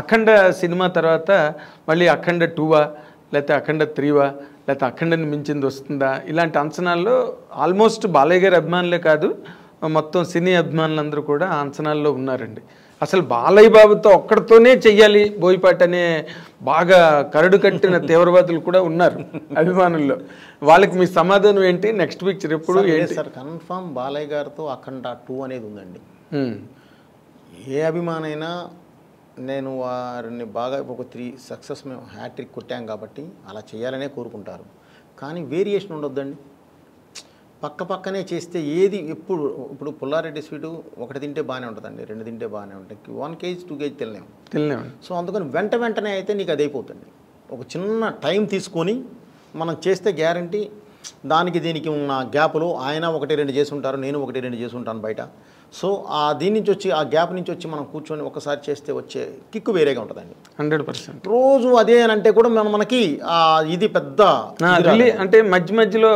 అఖండ cinema తర్వాత మళ్ళీ అఖండ 2వా లేకపోతే అఖండ 3వా లేకపోతే అఖండని మించింది వస్తుందా ఇలాంటి అంచనాల్లో ఆల్మోస్ట్ బాలయ్య గారి అభిమానులే కాదు మొత్తం సినీ అభిమానులందరూ కూడా ఆ అంచనాల్లో ఉన్నారండి. అసలు బాలయ్య బాబుతో ఒక్కడితోనే చెయ్యాలి బోయపాటి అనే బాగా కరడు కట్టిన తీవ్రవాదులు కూడా ఉన్నారు అభిమానుల్లో. వాళ్ళకి మీ సమాధానం ఏంటి? నెక్స్ట్ పిక్చర్ ఎప్పుడు ఏంటి సార్? కన్ఫర్మ్ బాలయ్య గారితో అఖండ 2 అనేది ఉందండి. ఏ అభిమానైనా నేను వారిని బాగా ఒక 3 సక్సెస్ మేము హ్యాట్రిక్ కొట్టాం కాబట్టి అలా చేయాలనే కోరుకుంటారు. కానీ వేరియేషన్ ఉండొద్దండి. పక్క పక్కనే చేస్తే ఏది ఇప్పుడు పుల్లారెడ్డి స్వీటు ఒకటి తింటే బాగానే ఉంటుందండి, 2 తింటే బాగానే ఉంటాయి, 1 kg 2 kg తినలేము. సో అందుకని వెంటనే అయితే నీకు అది అయిపోతుంది. ఒక చిన్న టైం తీసుకొని మనం చేస్తే గ్యారంటీ దానికి దీనికి ఉన్న గ్యాప్లో ఆయన 1-2 చేసి ఉంటారు, నేను 1-2 చేసి ఉంటాను బయట. సో దీని నుంచి వచ్చి ఆ గ్యాప్ నుంచి వచ్చి మనం కూర్చొని ఒకసారి చేస్తే వచ్చే కిక్కు వేరేగా ఉంటుందండి. 100%. రోజు అదే అని అంటే కూడా మనకి ఇది పెద్ద అంటే మధ్యలో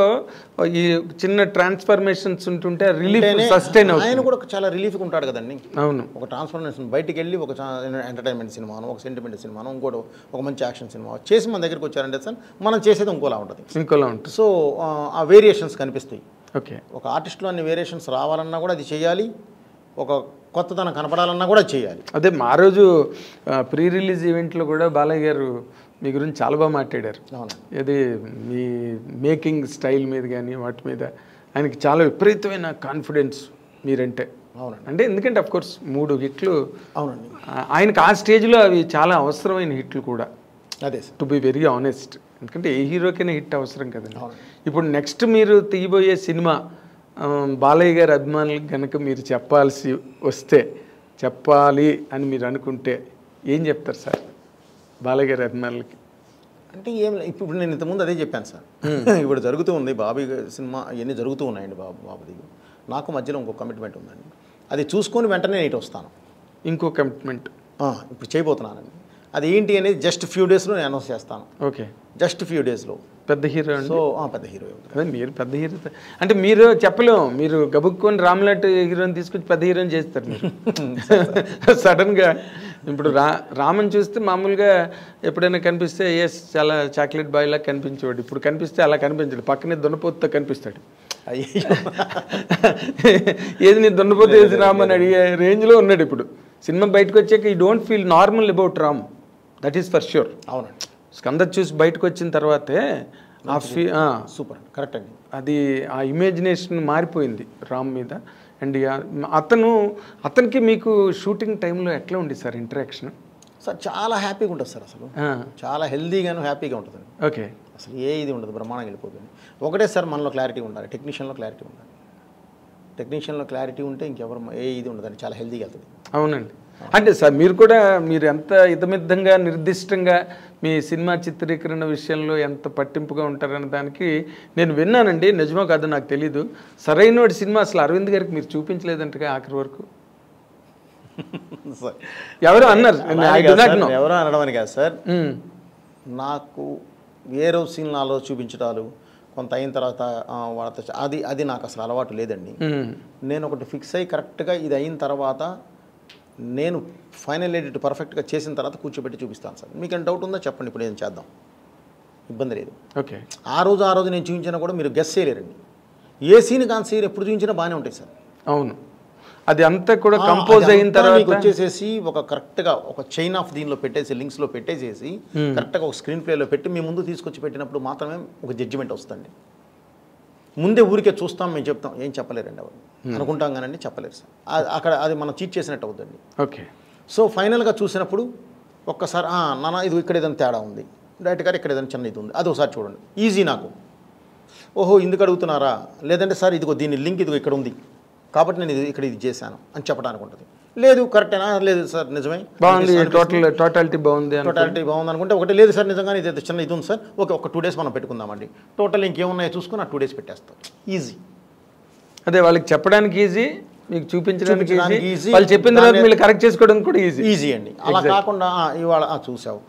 ఈ చిన్న ట్రాన్స్ఫర్మేషన్స్ ఉంటుంటే రిలీఫ్ సస్టైన్ అవుతుంది. ఆయన కూడా చాలా రిలీఫ్గా ఉంటాడు కదండి. అవును, ఒక ట్రాన్స్ఫర్మేషన్ బయటికి వెళ్ళి ఒక ఎంటర్టైన్మెంట్ సినిమాను, ఒక సెంటిమెంట్ సినిమాను, ఇంకోటి ఒక మంచి యాక్షన్ సినిమా చేసి మన దగ్గరికి వచ్చారంటే సార్ మనం చేసేది ఇంకోలా ఉంటుంది. సో ఆ వేరియేషన్స్ కనిపిస్తాయి. ఓకే, ఒక ఆర్టిస్ట్లో అన్ని వేరియేషన్స్ రావాలన్నా కూడా అది చేయాలి, ఒక కొత్తదనం కనపడాలన్నా కూడా చేయాలి. అదే మా రోజు ప్రీ రిలీజ్ ఈవెంట్లో కూడా బాలయ్య గారు మీ గురించి చాలా బాగా మాట్లాడారు. ఇది మీ మేకింగ్ స్టైల్ మీద కానీ వాటి మీద ఆయనకి చాలా విపరీతమైన కాన్ఫిడెన్స్ మీరంటే. అవునండి. అంటే ఎందుకంటే అఫ్కోర్స్ 3 హిట్లు. అవునండి. ఆయనకు ఆ స్టేజ్లో అవి చాలా అవసరమైన హిట్లు కూడా. అదే టు బి వెరీ ఆనెస్ట్, ఎందుకంటే ఏ హీరోకైనా హిట్ అవసరం కదండి. ఇప్పుడు నెక్స్ట్ మీరు తీయబోయే సినిమా బాలయ్య గారి అభిమానులకు కనుక మీరు చెప్పాల్సి వస్తే, చెప్పాలి అని మీరు అనుకుంటే ఏం చెప్తారు సార్ బాలయ్య గారి అభిమానులకి? అంటే ఏం ఇప్పుడు నేను ఇంతకుముందు అదే చెప్పాను సార్. ఇప్పుడు జరుగుతూ ఉంది బాబీ సినిమా, ఇవన్నీ జరుగుతూ ఉన్నాయండి. బాబుది నాకు మధ్యలో ఇంకో కమిట్మెంట్ ఉందండి, అది చూసుకొని వెంటనే నేను వస్తాను. ఇంకో కమిట్మెంట్ ఇప్పుడు చేయబోతున్నానండి. అది ఏంటి అనేది జస్ట్ ఫ్యూ డేస్లో నేను అనౌన్స్ చేస్తాను. ఓకే, జస్ట్ ఫ్యూ డేస్లో. పెద్ద హీరో. సో పెద్ద హీరో. అదే మీరు పెద్ద హీరో అంటే మీరు చెప్పలేము, మీరు గబుక్కొని రామ్లాట్ హీరోని తీసుకొచ్చి పెద్ద హీరోని చేస్తారు మీరు సడన్గా. ఇప్పుడు రామన్ చూస్తే మామూలుగా ఎప్పుడైనా కనిపిస్తే చాలా చాక్లెట్ బాయ్ లాగా కనిపించేవాడు. ఇప్పుడు కనిపిస్తే అలా కనిపించాడు, పక్కనే దున్నపోతుతో కనిపిస్తాడు. ఏది నీ దున్నపోతు వేసి రామని అడిగే రేంజ్లో ఉన్నాడు ఇప్పుడు. సినిమా బయటకు వచ్చాక ఈ don't feel normal about Ram, that is for sure. అవునండి. స్కంద చూసి బయటకు వచ్చిన తర్వాతే సూపర్ కరెక్ట్ అండి. అది ఆ ఇమాజినేషన్ మారిపోయింది రామ్ మీద. అండ్ అతనికి మీకు షూటింగ్ టైంలో ఎట్లా ఉంది సార్ ఇంటరాక్షన్? సార్ చాలా హ్యాపీగా ఉంటుంది సార్, అసలు చాలా హెల్దీగాను హ్యాపీగా ఉంటుంది. ఓకే, అసలు ఇది ఉండదు, బ్రహ్మాండంగా వెళ్ళిపోతుంది. ఒకటే సార్ మనలో క్లారిటీ ఉండాలి, టెక్నీషియన్లో క్లారిటీ ఉండాలి. టెక్నీషియన్లో క్లారిటీ ఉంటే ఇంకెవరు ఇది ఉండదండి, చాలా హెల్దీగా వెళ్తుంది. అవునండి. అంటే సార్ మీరు ఎంత ఇతమిద్దంగా నిర్దిష్టంగా మీ సినిమా చిత్రీకరణ విషయంలో ఎంత పట్టింపుగా ఉంటారన్న దానికి నేను విన్నానండి, నిజమో కాదో నాకు తెలీదు. సరైన సినిమా అసలు అరవింద్ గారికి మీరు చూపించలేదంటగా ఆఖరి వరకు ఎవరో అన్నారు. ఎవరో అనడం అని కాదు సార్, నాకు వేరే సినిమాలో చూపించడాలు కొంత అయిన తర్వాత వాళ్ళతో అది నాకు అసలు అలవాటు లేదండి. నేను ఒకటి ఫిక్స్ అయ్యి కరెక్ట్గా ఇది అయిన తర్వాత నేను ఫైనల్ ఎడిట్ పర్ఫెక్ట్గా చేసిన తర్వాత కూర్చోబెట్టి చూపిస్తాను సార్. మీకు ఏమైనా డౌట్ ఉందో చెప్పండి, ఇప్పుడు ఏం చేద్దాం, ఇబ్బంది లేదు. ఓకే, ఆ రోజు నేను చూపించినా కూడా మీరు గెస్ చేయలేరండి. ఏ సీన్ కాని సీన్ ఎప్పుడు చూపించినా బాగానే ఉంటాయి సార్. అవును, అది అంతా కూడా కంపోజ్ అయిన తర్వాత వచ్చేసేసి ఒక కరెక్ట్గా ఒక చైన్ ఆఫ్ దీనిలో పెట్టేసి లింక్స్లో పెట్టేసేసి కరెక్ట్గా ఒక స్క్రీన్ ప్లేలో పెట్టి మీ ముందు తీసుకొచ్చి పెట్టినప్పుడు మాత్రమే ఒక జడ్జిమెంట్ వస్తుంది. ముందే ఊరికే చూస్తాం, మేము చెప్తాం, ఏం చెప్పలేరండి ఎవరు అనుకుంటాం కానండి, చెప్పలేరు సార్. అక్కడ అది మనం చీట్ చేసినట్టు అవుతుంది. ఓకే, సో ఫైనల్గా చూసినప్పుడు ఒక్కసారి నాన్న ఇది ఇక్కడ ఏదైనా తేడా ఉంది, డైరెక్ట్ గారు ఇక్కడ ఏదైనా చిన్న ఇది ఉంది, అది ఒకసారి చూడండి, ఈజీ నాకు. ఓహో ఇందుకు అడుగుతున్నారా, లేదంటే సార్ ఇదిగో దీని లింక్ ఇదిగో ఇక్కడ ఉంది కాబట్టి నేను ఇది చేశాను అని చెప్పడానికి ఉంటుంది. లేదు కరెక్టేనా, లేదు సార్ నిజమే బాగుంది, టోటాలిటీ బాగుంది అనుకుంటే ఒకటి, లేదు సార్ నిజంగానే ఇది చిన్న ఇది ఉంది సార్, ఓకే ఒక 2 days మనం పెట్టుకుందామండి, టోటల్ ఇంకేమున్నాయో చూసుకుని 2 days పెట్టేస్తాం, ఈజీ. అదే వాళ్ళకి చెప్పడానికి ఈజీ, మీకు చూపించడానికి ఈజీ, వాళ్ళు చెప్పిన తర్వాత మీరు కరెక్ట్ చేసుకోవడానికి కూడా ఈజీ అండి. అలా కాకుండా ఇవాళ చూసావు,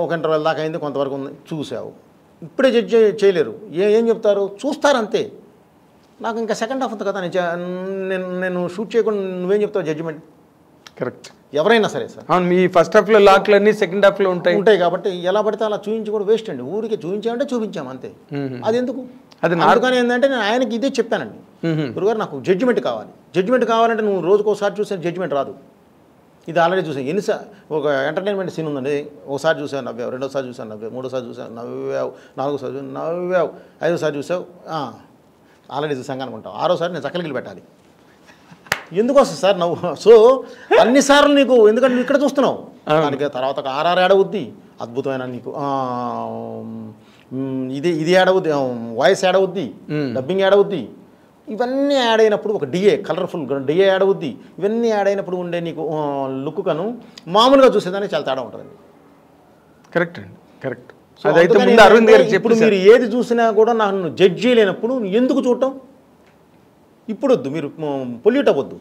ఒక ఇంటర్వెల్ దాకా అయింది, కొంతవరకు ఉంది చూసావు, ఇప్పుడే జడ్జ్ చేయలేరు, ఏం చెప్తారు, చూస్తారంతే. నాకు ఇంకా సెకండ్ హాఫ్ ఉంది కదా, నేను షూట్ చేయకుండా నువ్వేం చెప్తావు జడ్జిమెంట్? కరెక్ట్. ఎవరైనా సరే సార్. అవును, మీ ఫస్ట్ హాఫ్లో లాక్లన్నీ సెకండ్ హాఫ్లో ఉంటాయి కాబట్టి ఎలా పడితే అలా చూపించి కూడా వేస్ట్ అండి. ఊరికి చూపించామంటే చూపించాము అంతే. అది ఎందుకు? అది అందుకని ఏంటంటే నేను ఆయనకి ఇదే చెప్పానండి, గురుగారు నాకు జడ్జిమెంట్ కావాలి. జడ్జిమెంట్ కావాలంటే నువ్వు రోజుకోసారి చూసే జడ్జిమెంట్ రాదు. ఇది ఆల్రెడీ చూసాను. ఎన్నిసార్లు ఒక ఎంటర్టైన్మెంట్ సీన్ ఉందండి, ఒకసారి చూసావు నవ్వావు, రెండోసారి చూసావు నవ్వావు, మూడోసారి చూసావు నవ్వావు, నాలుగోసారి చూసావు నవ్వావు, ఐదోసారి చూసావు ఆల్రెడీ చూసాం అనుకుంటావు, ఆరోసారి నేను చక్కలికి పెట్టాలి. ఎందుకు వస్తుంది సార్ నవ్వు? సో అన్నిసార్లు నీకు, ఎందుకంటే నువ్వు ఇక్కడ చూస్తున్నావు, దానికి తర్వాత ఒక ఆర్ఆర్ యాడ్ అవుద్ది, అద్భుతమైన నీకు ఇది యాడ్ అవుద్ది, వాయిస్ యాడ్ అవుద్ది, డబ్బింగ్ యాడ్ అవుద్ది. ఇవన్నీ యాడ్ అయినప్పుడు ఒక డిఏ, కలర్ఫుల్ డిఏ యాడ్ అవుద్ది. ఇవన్నీ యాడ్ అయినప్పుడు ఉండే నీకు లుక్ కను మామూలుగా చూసేదానికి చాలా తేడా ఉంటుందండి. కరెక్ట్ అండి, కరెక్ట్. అదైతే ముందు అరవింద్ గారికి ఇప్పుడు మీరు ఏది చూసినా కూడా నన్ను జడ్జ్ చేయలేనప్పుడు ఎందుకు చూడటం? ఇప్పుడు వద్దు, మీరు పొల్యూట్ అవ్వద్దు.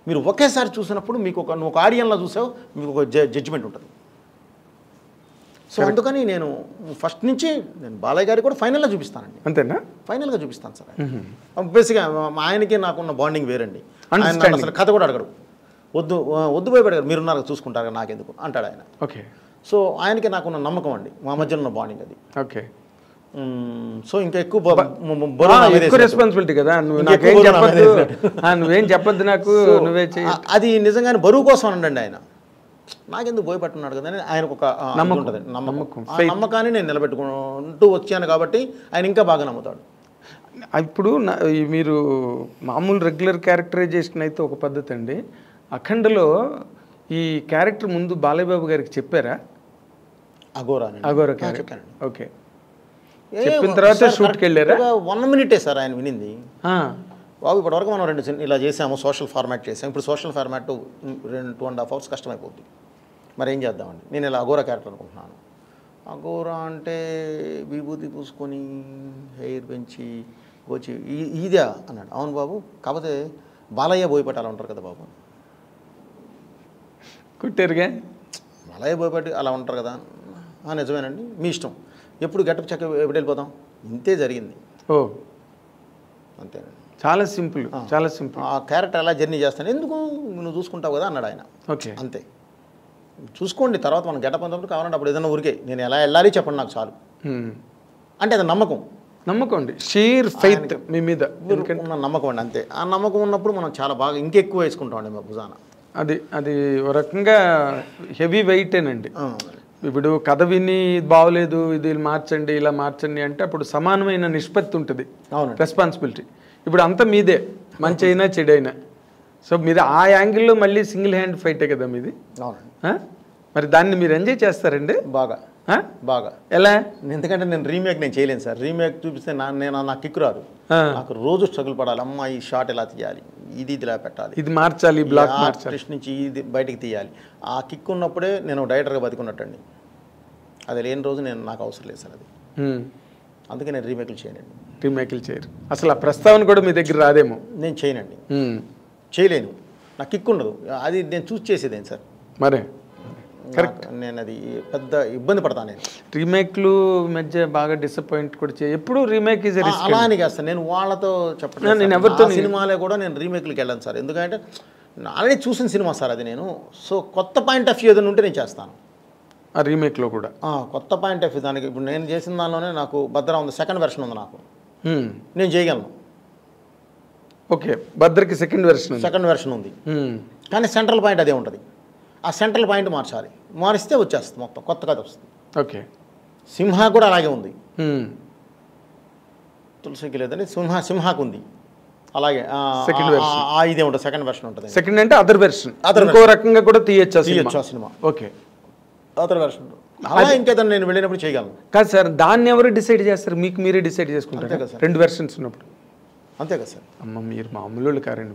మీరు ఒకేసారి చూసినప్పుడు మీకు నువ్వు ఒక ఆడియన్లో చూసావు, మీకు ఒక జడ్జిమెంట్ ఉంటుంది. సో అందుకని నేను ఫస్ట్ నుంచి నేను బాలయ్య గారికి కూడా ఫైనల్లో చూపిస్తానండి. అంతేనా? ఫైనల్గా చూపిస్తాను సార్. బేసిక్గా ఆయనకి నాకున్న బాండింగ్ వేరండి. ఆయన అసలు కథ కూడా అడగడు, వద్దు పోయి పెడగారు, మీరున్నారు చూసుకుంటారు నాకెందుకు అంటాడు ఆయన. ఓకే. సో ఆయనకి నాకున్న నమ్మకం అండి, మా మధ్యలో ఉన్న బాండింగ్ అది. ఓకే. సో ఇంకా ఎక్కువ రెస్పాన్సిబిలిటీ కదా, నువ్వేం చెప్పొద్దు నాకు, నువ్వే చెయ్యి. అది నిజంగానే బరువు కోసం అనండి ఆయన. నాకెందుకు భయపడుతున్నాడు కదా అని ఆయనకు ఒక నమ్మకం ఉంటుంది. నమ్మకాన్ని నేను నిలబెట్టుకుంటూ వచ్చాను కాబట్టి ఆయన ఇంకా బాగా నమ్ముతాడు. ఇప్పుడు మీరు మామూలు రెగ్యులర్ క్యారెక్టరైజేషన్ అయితే ఒక పద్ధతి అండి, అఖండలో ఈ క్యారెక్టర్ ముందు బాలయ్య బాబు గారికి చెప్పారా? అఘోరా క్యారెక్టర్. ఓకే. చెప్పిన తర్వాత షూట్కి వెళ్ళారా? 1 minute సార్ ఆయన వినింది. బాబు ఇప్పటివరకు మనం 2 ఇలా చేసాము, సోషల్ ఫార్మాట్ చేసాము, ఇప్పుడు సోషల్ ఫార్మాట్ 2.5 hours కష్టమైపోద్ది, మరి ఏం చేద్దామండి. నేను ఇలా అఘోరా క్యారెక్టర్ అనుకుంటున్నాను. అఘోరా అంటే విభూతి పూసుకొని హెయిర్ పెంచి వచ్చి ఇదే అన్నాడు. అవును బాబు, కాకపోతే బాలయ్య బోయపాటి ఉంటారు కదా బాబు. కుట్టారుగా, బాలయ్య బోయపాటి అలా ఉంటారు కదా. నిజమేనండి, మీ ఇష్టం, ఎప్పుడు గెటప్ చెక్క ఎప్పుడు వెళ్ళిపోతాం, ఇంతే జరిగింది. అంతేనండి, చాలా సింపుల్, చాలా సింపుల్. ఆ క్యారెక్టర్ ఎలా జర్నీ చేస్తాను, ఎందుకు నువ్వు చూసుకుంటావు కదా అన్నాడు ఆయన. ఓకే, అంతే, చూసుకోండి, తర్వాత మనం గెటప్ అంతప్పుడు కావాలంటే అప్పుడు ఏదైనా ఊరికే నేను ఎలా వెళ్ళాలి చెప్పండి నాకు చాలు అంటే అది నమ్మకం అండి, షీర్ ఫెయిత్ మీ మీద ఉన్న నమ్మకం అండి. అంతే, ఆ నమ్మకం ఉన్నప్పుడు మనం చాలా బాగా ఇంకెక్కువ వేసుకుంటామండి మా భుజాన. అది ఒక రకంగా హెవీ వెయిటేనండి. ఇప్పుడు కథ విని బాగోలేదు, ఇది మార్చండి, ఇలా మార్చండి అంటే అప్పుడు సమానమైన నిష్పత్తి ఉంటుంది రెస్పాన్సిబిలిటీ. ఇప్పుడు అంతా మీదే, మంచి అయినా చెడైనా. సో మీరు ఆ యాంగిల్లో మళ్ళీ సింగిల్ హ్యాండ్ ఫైటే కదా మీది. మరి దాన్ని మీరు ఎంజాయ్ చేస్తారండి బాగా బాగా. ఎలా? ఎందుకంటే నేను రీమేక్ చేయలేను సార్. రీమేక్ చూపిస్తే నాకు కిక్ రాదు. నాకు రోజు స్ట్రగుల్ పడాలి. అమ్మ ఈ షాట్ ఎలా తీయాలి, ఇది ఇలా పెట్టాలి, ఇది మార్చాలి, బ్లాక్ మార్చాలి, నుంచి ఇది బయటికి తీయాలి. ఆ కిక్ ఉన్నప్పుడే నేను డైరెక్టర్గా బతికున్నట్టండి. అది లేని రోజు నాకు అవసరం లేదు సార్. అది అందుకే నేను రీమేక్లు చేయనండి. రీమేక్లు చేయరు అసలు. ఆ ప్రస్తావన కూడా మీ దగ్గర రాదేమో. నేను చేయనండి, చేయలేను. నాకు కిక్ ఉండదు. అది నేను చూస్ చేసేదేం సార్. మరే కరెక్ట్. నేను అది పెద్ద ఇబ్బంది పడతాను. నేను రీమేక్లు మధ్య బాగా డిసప్పాయింట్ కూడా ఎప్పుడు రీమేక్ అలా అని కాదు సార్. నేను వాళ్ళతో చెప్పండి, నేను ఎవరితో సినిమాలే కూడా నేను రీమేక్లకి వెళ్ళాను సార్. ఎందుకంటే ఆల్రెడీ చూసిన సినిమా సార్ అది. నేను సో కొత్త పాయింట్ ఆఫ్ వ్యూ ఏదైనా ఉంటే నేను చేస్తాను ఆ రీమేక్లో కూడా. కొత్త పాయింట్ ఆఫ్ వ్యూ దానికి ఇప్పుడు నేను చేసిన దానిలోనే నాకు భద్ర ఉంది, సెకండ్ వెర్షన్ ఉంది. నాకు నేను చేయగలను. ఓకే, భద్రకి సెకండ్ వెర్షన్ ఉంది, కానీ సెంట్రల్ పాయింట్ అదే ఉంటుంది. ఆ సెంట్రల్ పాయింట్ మార్చాలి, మారిస్తే వచ్చేస్తుంది మొత్తం కొత్త కథ వస్తుంది. ఓకే, సింహ కూడా అలాగే ఉంది. తులసికి లేదని సింహాకు ఉంది అలాగే. ఇదే ఉంటుంది, సెకండ్ వెర్షన్ ఉంటుంది. సెకండ్ అంటే అదర్ వెర్షన్, ఇంకో రకంగా కూడా తీయచ్చు సినిమా. ఓకే, అదర్ వెర్షన్ అలా ఇంకేదన్నా నేను వెళ్ళినప్పుడు చేయగలను. కాదు సార్, దాన్ని ఎవరు డిసైడ్ చేస్తారు? మీకు మీరే డిసైడ్ చేసుకుంటారు కదా సార్, 2 వెర్షన్స్ ఉన్నప్పుడు. అంతే కదా సార్. అమ్మ మీరు మామూలు కారండి.